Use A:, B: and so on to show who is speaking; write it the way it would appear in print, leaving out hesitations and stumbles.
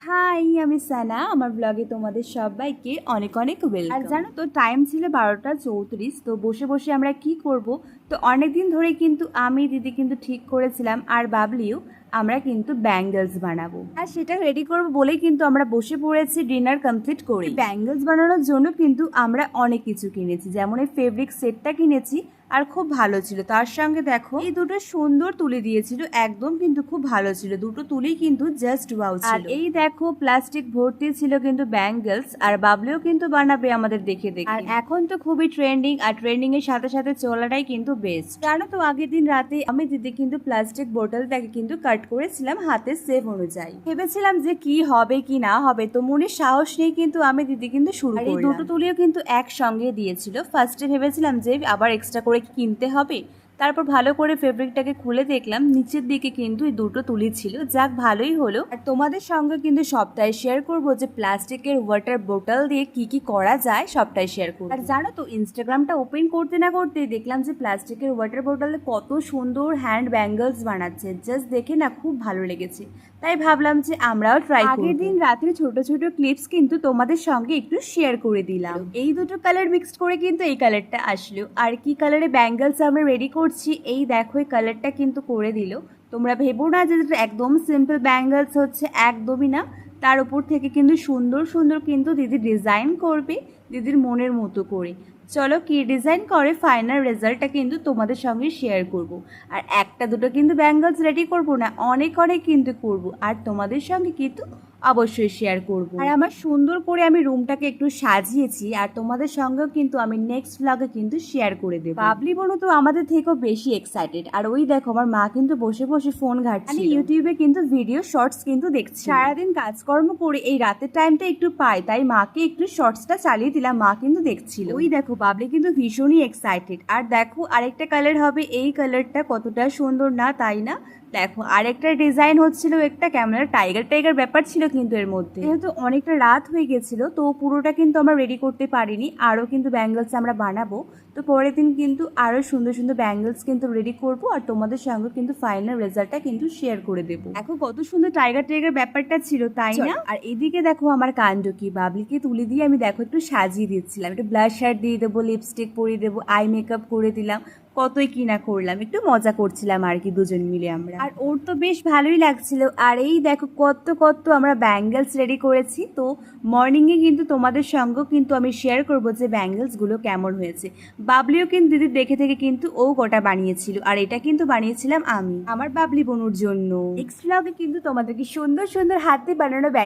A: High, আমি সানা। আমার ব্লগে তোমাদের সবাইকে অনেক অনেক ওয়েলকাম। আর জানো তো, টাইম ছিল 12টা 34। তো বসে বসে আমরা কি করব, তো অনেকদিন ধরে কিন্তু আমি দিদি কিন্তু ঠিক করেছিলাম আর বাবলিও আমরা কিন্তু ব্যাঙ্গেলস বানাবো, আর সেটা রেডি করবো বলেই কিন্তু আমরা বসে পড়েছি ডিনার কমপ্লিট করে। ব্যাঙ্গেলস বানানোর জন্য কিন্তু আমরা অনেক কিছু কিনেছি, যেমন এই ফেব্রিক সেটটা কিনেছি আর খুব ভালো ছিল। তার সঙ্গে দেখো এই দুটো সুন্দর তুলি দিয়েছিল, একদম কিন্তু খুব ভালো ছিল, দুটো তুলি কিন্তু জাস্ট ওয়াও ছিল। আর এই দেখো প্লাস্টিক ভর্তি ছিল কিন্তু ব্যাঙ্গেলস, আর বাবলিও কিন্তু বানাবে আমাদের দেখে দেখে। আর এখন তো খুবই ট্রেন্ডিং, আর ট্রেন্ডিং এর সাথে সাথে চলাটাই কিন্তু বেস্ট। জানো তো, আগের দিন রাতে আমি দিদি কিন্তু প্লাস্টিক বোতলটাকে কিন্তু কাট করেছিলাম হাতের শেপ অনুযায়ী। ভেবেছিলাম যে কি হবে কি না হবে, তো মনে সাহস নেই কিন্তু আমি দিদি কিন্তু শুরু করলাম। এই দুটো তুলিও কিন্তু একসঙ্গে দিয়েছিল। ফার্স্টে ভেবেছিলাম যে আবার এক্সট্রা করে কিনতে হবে, তারপর ভালো করে ফেব্রিকটাকে খুলে দেখলাম নিচের দিকে কিন্তু এই দুটো তুলি ছিল। যাক, ভালোই হলো। আর তোমাদের সঙ্গে কিন্তু সবটাই শেয়ার করব যে প্লাস্টিকের ওয়াটার বোতল দিয়ে কি কি করা যায়, সবটাই শেয়ার করব। আর জানো তো, ইনস্টাগ্রামটা ওপেন করতে না করতে দেখলাম যে প্লাস্টিকের ওয়াটার বোতলে কত সুন্দর হ্যান্ড ব্যাঙ্গেলস বানাচ্ছে। জাস্ট দেখে না খুব ভালো লেগেছে, তাই ভাবলাম যে আমরাও ট্রাই করব। আগের দিন রাতে ছোট ছোট ক্লিপস কিন্তু তোমাদের সঙ্গে একটু শেয়ার করে দিলাম। এই দুটো কালার মিক্সড করে কিন্তু এই কালারটা আসলো। আর কি কালারে ব্যাঙ্গেলস আমরা রেডি করছি, এই দেখো এই কালারটা কিন্তু করে দিল। তোমরা ভেবো না যে একদম সিম্পল ব্যাঙ্গেলস হচ্ছে, একদমই না। তার উপর থেকে কিন্তু সুন্দর সুন্দর কিন্তু দিদি ডিজাইন করবে দিদির মনের মতো করে। চলো কি ডিজাইন করে ফাইনাল রেজাল্টটা কিন্তু তোমাদের সঙ্গে শেয়ার করব। আর একটা দুটো কিন্তু ব্যাঙ্গেলস রেডি করব না, অনেক অনেক কিন্তু করব, আর তোমাদের সঙ্গে কিন্তু অবশ্যই শেয়ার করব। আর আমার সুন্দর করে আমি রুমটাকে একটু সাজিয়েছি, আর তোমাদের সঙ্গেও কিন্তু আমি নেক্সট ব্লগে কিন্তু শেয়ার করে দেবো। বাবলি বোনও তো আমাদের থেকেও বেশি এক্সাইটেড। আর ওই দেখো আমার মা কিন্তু বসে বসে ফোন ঘাটছে, ইউটিউবে কিন্তু ভিডিও শর্টস কিন্তু দেখছি। সারাদিন কাজকর্ম করে এই রাতের টাইমটা একটু পাই, তাই মাকে একটু শর্টসটা চালিয়ে দিলাম, মা কিন্তু দেখছিল। ওই দেখো বাবলি কিন্তু ভীষণই এক্সাইটেড। আর দেখো আরেকটা কালার হবে, এই কালারটা কতটা সুন্দর না, তাই না? দেখো আরেকটা ডিজাইন হচ্ছিল, একটা কেমন টাইগার টাইগার ব্যাপার ছিল কিন্তু এর মধ্যে। যেহেতু অনেকটা রাত হয়ে গেছিল, তো পুরোটা কিন্তু আমরা রেডি করতে পারিনি। আরও কিন্তু ব্যাঙ্গেলস আমরা বানাবো, তো পরের দিন কিন্তু আরো সুন্দর সুন্দর ব্যাঙ্গেলস কিন্তু রেডি করব, আর তোমাদের সঙ্গে কিন্তু ফাইনাল রেজাল্টটা কিন্তু শেয়ার করে দেবো। দেখো কত সুন্দর টাইগার টাইগার ব্যাপারটা ছিল, তাই না? আর এদিকে দেখো আমার কাণ্ড কি, বাবলিকে তুলে দিয়ে আমি দেখো একটু সাজিয়ে দিচ্ছিলাম, একটু ব্লাশ শার্ট দিয়ে দেবো, লিপস্টিক পরিয়ে দেবো, আই মেকআপ করে দিলাম, কতই কি না করলাম, একটু মজা করছিলাম আর কি দুজন মিলে আমরা। আর ওর তো বেশ ভালোই লাগছিল। আর এই দেখো কত কত আমরা ব্যাঙ্গেলস রেডি করেছি। তো মর্নিংয়ে কিন্তু তোমাদের সঙ্গেও কিন্তু আমি শেয়ার করবো যে ব্যাঙ্গেলসগুলো কেমন হয়েছে। বাবলিও কিন্তু দিদির দেখে থেকে কিন্তু ও গোটা বানিয়েছিল, আর এটা কিন্তু বানিয়েছিলাম আমি আমার বাবলি বোনুর জন্য। নেক্সট ব্লগে কিন্তু তোমাদেরকে সুন্দর সুন্দর হাতে বানানো